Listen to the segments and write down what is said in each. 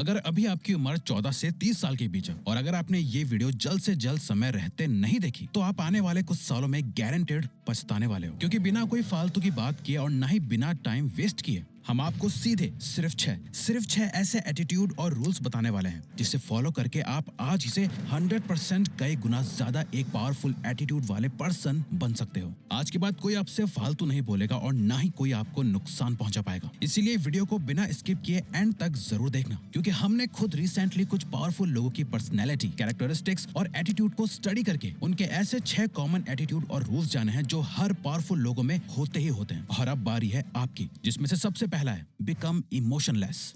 अगर अभी आपकी उम्र 14 से 30 साल के बीच है और अगर आपने ये वीडियो जल्द से जल्द समय रहते नहीं देखी तो आप आने वाले कुछ सालों में गारंटेड पछताने वाले हो, क्योंकि बिना कोई फालतू की बात किए और ना ही बिना टाइम वेस्ट किए हम आपको सीधे सिर्फ छह ऐसे एटीट्यूड और रूल्स बताने वाले हैं जिसे फॉलो करके आप आज ही से 100% कई गुना ज्यादा एक पावरफुल एटीट्यूड वाले पर्सन बन सकते हो। आज के बाद कोई आपसे फालतू नहीं बोलेगा और ना ही कोई आपको नुकसान पहुंचा पाएगा। इसीलिए वीडियो को बिना स्किप किए एंड तक जरूर देखना, क्योंकि हमने खुद रिसेंटली कुछ पावरफुल लोगों की पर्सनैलिटी, कैरेक्टरिस्टिक्स और एटीट्यूड को स्टडी करके उनके ऐसे 6 कॉमन एटीट्यूड और रूल्स जाने हैं जो हर पावरफुल लोगों में होते ही होते हैं। और अब बारी है आपकी, जिसमें से सबसे पहला है बिकम इमोशनलेस।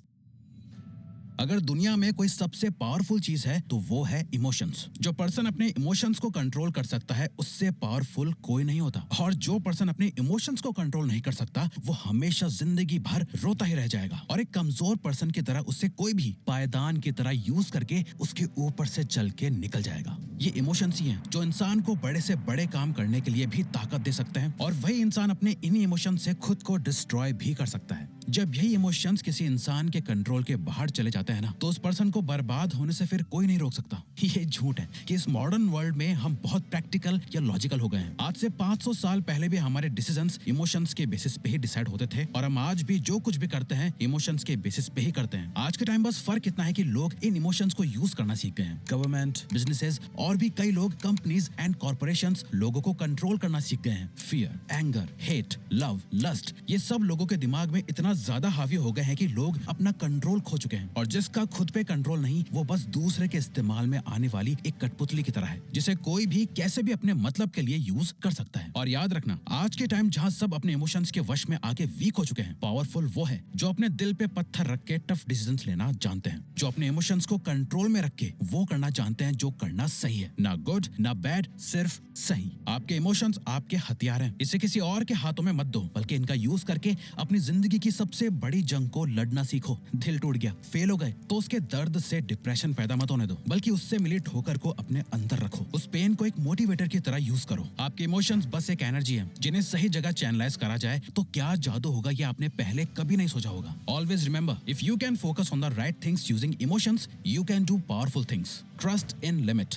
अगर दुनिया में कोई सबसे पावरफुल चीज है तो वो है इमोशंस। जो पर्सन अपने इमोशंस को कंट्रोल कर सकता है उससे पावरफुल कोई नहीं होता, और जो पर्सन अपने इमोशंस को कंट्रोल नहीं कर सकता वो हमेशा जिंदगी भर रोता ही रह जाएगा। और एक कमजोर पर्सन की तरह उससे कोई भी पायदान की तरह यूज करके उसके ऊपर से चल के निकल जाएगा। ये इमोशंस ही हैं जो इंसान को बड़े से बड़े काम करने के लिए भी ताकत दे सकते हैं, और वही इंसान अपने इन्हीं इमोशन से खुद को डिस्ट्रॉय भी कर सकता है। जब यही इमोशंस किसी इंसान के कंट्रोल के बाहर चले जाते हैं ना, तो उस पर्सन को बर्बाद होने से फिर कोई नहीं रोक सकता। ये झूठ है कि इस मॉडर्न वर्ल्ड में हम बहुत प्रैक्टिकल या लॉजिकल हो गए हैं। आज से 500 साल पहले भी हमारे डिसीजंस इमोशंस के बेसिस पे ही डिसाइड होते थे, और हम आज भी जो कुछ भी करते हैं इमोशंस के बेसिस पे ही करते हैं। आज के टाइम बस फर्क इतना है कि लोग इन इमोशंस को यूज करना सीख गए हैं। गवर्नमेंट, बिजनेसेस और भी कई लोग, कंपनीज एंड कॉर्पोरेशंस लोगों को कंट्रोल करना सीख गए हैं। Fear, anger, hate, love, lust, ये सब लोगों के दिमाग में इतना ज्यादा हावी हो गए हैं कि लोग अपना कंट्रोल खो चुके हैं। और जिसका खुद पे कंट्रोल नहीं, वो बस दूसरे के इस्तेमाल में आने वाली एक कठपुतली की तरह है, जिसे कोई भी कैसे भी अपने मतलब के लिए यूज कर सकता है। और याद रखना, आज के टाइम जहाँ सब अपने इमोशंस के वश में आके वीक हो चुके हैं, पावरफुल वो है जो अपने दिल पे पत्थर रख के टफ डिसीजंस लेना जानते हैं, जो अपने इमोशंस को कंट्रोल में रख के वो करना जानते हैं जो करना सही है। ना गुड ना बैड, सिर्फ सही। आपके इमोशंस आपके हथियार हैं, इसे किसी और के हाथों में मत दो, बल्कि इनका यूज करके अपनी जिंदगी की सबसे बड़ी जंग को लड़ना सीखो। दिल टूट गया, फेल हो गए, तो उसके दर्द से डिप्रेशन पैदा मत होने दो, बल्कि उससे मिली ठोकर को अपने अंदर रखो। उस पेन को एक मोटिवेटर की तरह यूज करो। आपके इमोशंस बस एक एनर्जी है, जिन्हें सही जगह चैनलाइज करा जाए तो क्या जादू होगा ये आपने पहले कभी नहीं सोचा होगा। Always remember, if you can focus on the right things using emotions, you can do powerful things. Trust in limit.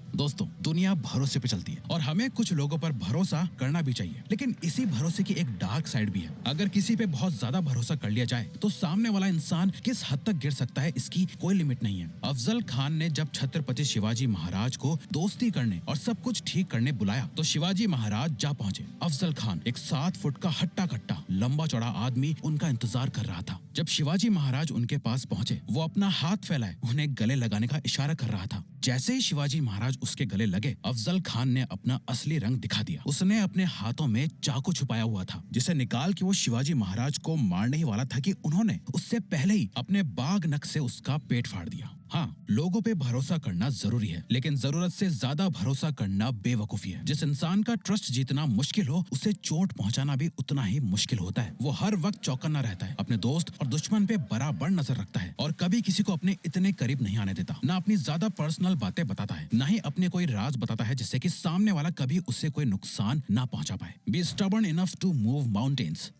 दोस्तों, दुनिया भरोसे पे चलती है और हमें कुछ लोगों पर भरोसा करना भी चाहिए, लेकिन इसी भरोसे की एक डार्क साइड भी है। अगर किसी पे बहुत ज्यादा भरोसा कर लिया जाए तो सामने वाला इंसान किस हद तक गिर सकता है, इसकी कोई लिमिट नहीं है। अफजल खान ने जब छत्रपति शिवाजी महाराज को दोस्ती करने और सब कुछ ठीक करने बुलाया तो शिवाजी महाराज जा पहुंचे। अफजल खान, एक 7 फुट का हट्टा कट्टा लंबा चौड़ा आदमी, उनका इंतजार कर रहा था। जब शिवाजी महाराज उनके पास पहुंचे, वो अपना हाथ फैलाए उन्हें गले लगाने का इशारा कर रहा था। जैसे ही शिवाजी महाराज उसके गले लगे, अफजल खान ने अपना असली रंग दिखा दिया। उसने अपने हाथों में चाकू छुपाया हुआ था, जिसे निकाल के वो शिवाजी महाराज को मारने ही वाला था कि उन्होंने उससे पहले ही अपने बाघ नख से उसका पेट फाड़ दिया। हाँ, लोगों पे भरोसा करना जरूरी है, लेकिन जरूरत से ज्यादा भरोसा करना बेवकूफी है। जिस इंसान का ट्रस्ट जीतना मुश्किल हो, उसे चोट पहुंचाना भी उतना ही मुश्किल होता है। वो हर वक्त चौकन्ना रहता है, अपने दोस्त और दुश्मन पे बराबर नजर रखता है, और कभी किसी को अपने इतने करीब नहीं आने देता। ना अपनी ज्यादा पर्सनल बातें बताता है, ना ही अपने कोई राज बताता है जिससे कि सामने वाला कभी उससे कोई नुकसान ना पहुंचा पाए। Be stubborn enough to move mountains.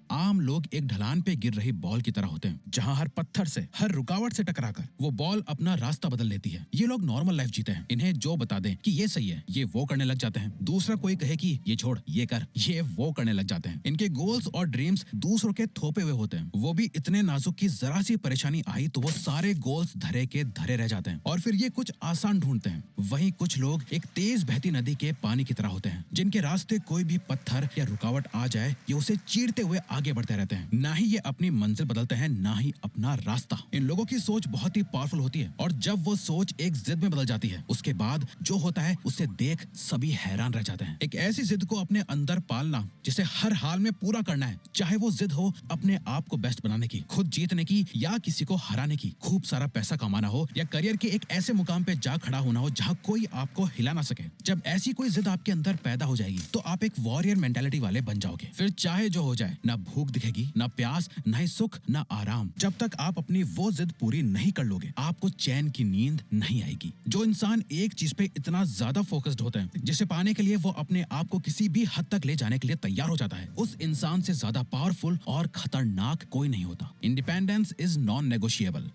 आम लोग एक ढलान पे गिर रही बॉल की तरह होते हैं, जहां हर पत्थर से, हर रुकावट से टकराकर वो बॉल अपना रास्ता बदल लेती है। ये लोग नॉर्मल लाइफ जीते हैं। इन्हें जो बता दें कि ये सही है, ये वो करने लग जाते हैं। दूसरा कोई कहे कि ये छोड़, ये कर, ये वो करने लग जाते हैं। इनके गोल्स और ड्रीम्स दूसरों के थोपे हुए होते हैं। वो भी इतने नाजुक की जरा सी परेशानी आई तो वो सारे गोल्स धरे के धरे रह जाते हैं, और फिर ये कुछ आसान ढूंढते हैं। वहीं कुछ लोग एक तेज बहती नदी के पानी की तरह होते हैं, जिनके रास्ते कोई भी पत्थर या रुकावट आ जाए, ये उसे चीरते हुए आगे बढ़ते रहते हैं। ना ही ये अपनी मंजिल बदलते हैं, ना ही अपना रास्ता। इन लोगों की सोच बहुत ही पावरफुल होती है, और जब वो सोच एक जिद में बदल जाती है, उसके बाद जो होता है उसे देख सभी हैरान रह जाते हैं। एक ऐसी जिद को अपने अंदर पालना जिसे हर हाल में पूरा करना है, चाहे वो जिद हो अपने आप को बेस्ट बनाने की, खुद जीतने की, या किसी को हराने की, खूब सारा पैसा कमाना हो, या करियर के एक ऐसे मुकाम पे जा खड़ा होना हो जहाँ कोई आपको हिला ना सके। जब ऐसी कोई जिद आपके अंदर पैदा हो जाएगी तो आप एक वॉरियर मेंटालिटी वाले बन जाओगे। फिर चाहे जो हो जाए, ना भूख दिखेगी, ना प्यास, ना ही सुख, ना आराम। जब तक आप अपनी वो जिद पूरी नहीं कर लोगे, आपको चैन की नींद नहीं आएगी। जो इंसान एक चीज पे इतना ज्यादा फोकस्ड होता है, जिसे पाने के लिए वो अपने आप को किसी भी हद तक ले जाने के लिए तैयार हो जाता है, उस इंसान से ज्यादा पावरफुल और खतरनाक कोई नहीं होता। Independence is non negotiable.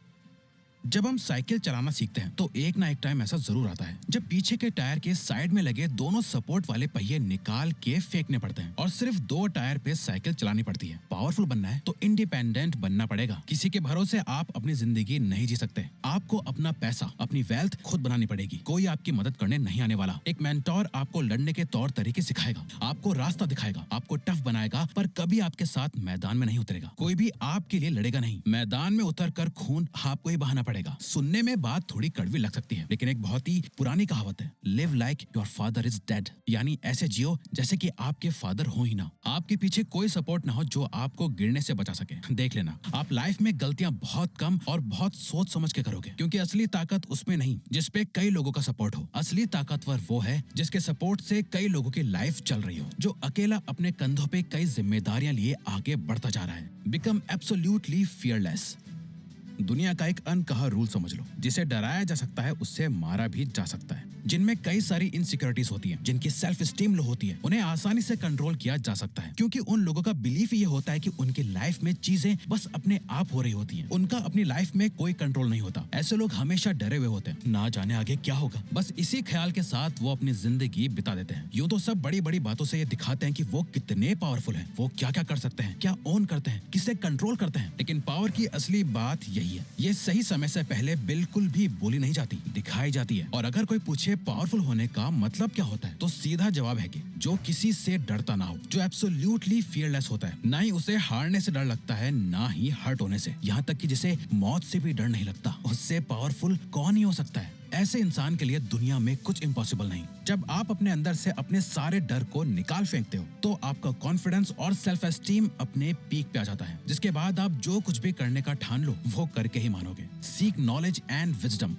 जब हम साइकिल चलाना सीखते हैं तो एक ना एक टाइम ऐसा जरूर आता है जब पीछे के टायर के साइड में लगे दोनों सपोर्ट वाले पहिए निकाल के फेंकने पड़ते हैं और सिर्फ 2 टायर पे साइकिल चलानी पड़ती है। पावरफुल बनना है तो इंडिपेंडेंट बनना पड़ेगा। किसी के भरोसे आप अपनी जिंदगी नहीं जी सकते। आपको अपना पैसा, अपनी वेल्थ खुद बनानी पड़ेगी। कोई आपकी मदद करने नहीं आने वाला। एक मेंटोर आपको लड़ने के तौर तरीके सिखाएगा, आपको रास्ता दिखाएगा, आपको टफ बनाएगा, पर कभी आपके साथ मैदान में नहीं उतरेगा। कोई भी आपके लिए लड़ेगा नहीं। मैदान में उतर कर खून आपको ही बहाना पड़ेगा। सुनने में बात थोड़ी कड़वी लग सकती है, लेकिन एक बहुत ही पुरानी कहावत है, live like your father is dead, यानी ऐसे जियो जैसे कि आपके फादर हो ही ना। आपके पीछे कोई सपोर्ट ना हो जो आपको गिरने से बचा सके। देख लेना, आप लाइफ में गलतियां बहुत कम और बहुत सोच समझ के करोगे, क्योंकि असली ताकत उसमें नहीं जिसपे कई लोगों का सपोर्ट हो। असली ताकतवर वो है जिसके सपोर्ट से कई लोगों की लाइफ चल रही हो, जो अकेला अपने कंधों पे कई जिम्मेदारियां लिए आगे बढ़ता जा रहा है। Become absolutely fearless. दुनिया का एक अनकहा रूल समझ लो, जिसे डराया जा सकता है उससे मारा भी जा सकता है। जिनमें कई सारी इनसिक्योरिटीज होती हैं, जिनकी सेल्फ स्टीम लो होती है, उन्हें आसानी से कंट्रोल किया जा सकता है, क्योंकि उन लोगों का बिलीफ ये होता है कि उनकी लाइफ में चीजें बस अपने आप हो रही होती हैं। उनका अपनी लाइफ में कोई कंट्रोल नहीं होता। ऐसे लोग हमेशा डरे हुए होते हैं, ना जाने आगे क्या होगा। बस इसी ख्याल के साथ वो अपनी जिंदगी बिता देते हैं। यूं तो सब बड़ी बड़ी बातों से ये दिखाते हैं कि वो कितने पावरफुल हैं, वो क्या क्या कर सकते हैं, क्या ओन करते हैं, किसे कंट्रोल करते हैं। लेकिन पावर की असली बात यही है, ये सही समय से पहले बिल्कुल भी बोली नहीं जाती, दिखाई जाती है। और अगर कोई पूछे पावरफुल होने का मतलब क्या होता है, तो सीधा जवाब है कि जो किसी से डरता ना हो, जो एब्सोल्युटली फियरलेस होता है। ना ही उसे हारने से डर लगता है, ना ही हर्ट होने से। यहाँ तक कि जिसे मौत से भी डर नहीं लगता, उससे पावरफुल कौन ही हो सकता है। ऐसे इंसान के लिए दुनिया में कुछ इम्पॉसिबल नहीं। जब आप अपने अंदर से अपने सारे डर को निकाल फेंकते हो, तो आपका कॉन्फिडेंस और सेल्फ एस्टीम अपने पीक पे आ जाता है, जिसके बाद आप जो कुछ भी करने का ठान लो, वो करके ही मानोगे। Seek knowledge and wisdom.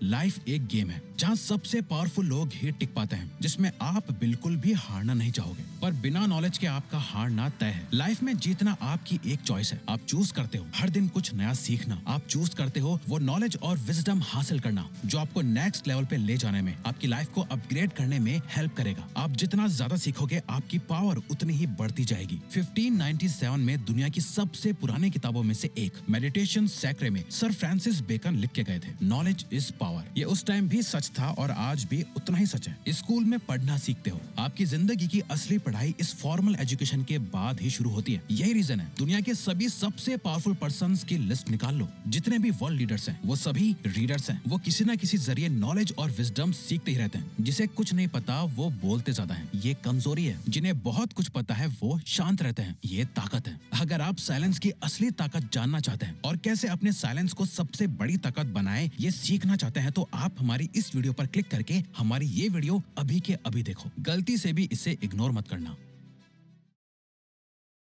Life एक गेम है जहाँ सबसे पावरफुल लोग ही टिक पाते हैं, जिसमें आप बिल्कुल भी हारना नहीं चाहोगे, पर बिना नॉलेज के आपका हारना तय है। लाइफ में जीतना आपकी एक चॉइस है। आप चूज करते हो हर दिन कुछ नया सीखना। आप चूज करते हो वो नॉलेज और विजडम हासिल करना जो आपको नेक्स्ट लेवल पे ले जाने में, आपकी लाइफ को अपग्रेड करने में हेल्प करेगा। आप जितना ज्यादा सीखोगे, आपकी पावर उतनी ही बढ़ती जाएगी। 1597 में दुनिया की सबसे पुरानी किताबों में से एक मेडिटेशन सैक्रे में सर फ्रांसिस बेकन लिख के गए थे, नॉलेज इज पावर। ये उस टाइम भी सच था और आज भी उतना ही सच है। स्कूल में पढ़ना सीखते हो, आपकी जिंदगी की असली पढ़ाई इस फॉर्मल एजुकेशन के बाद ही शुरू होती है। यही रीजन है दुनिया के सभी सबसे पावरफुल पर्संस की लिस्ट निकाल लो। जितने भी वर्ल्ड लीडर्स हैं, वो सभी रीडर्स हैं। वो किसी न किसी जरिए नॉलेज और विजडम सीखते ही रहते हैं। जिसे कुछ नहीं पता वो बोलते ज्यादा है, ये कमजोरी है। जिन्हें बहुत कुछ पता है वो शांत रहते हैं, ये ताकत है। अगर आप साइलेंस की असली ताकत जानना चाहते हैं और कैसे अपने साइलेंस को सबसे बड़ी ताकत बनाए, ये सीखना चाहते हैं, तो आप हमारी इस वीडियो पर क्लिक करके हमारी ये वीडियो अभी के अभी देखो। गलती से भी इसे इग्नोर मत करना।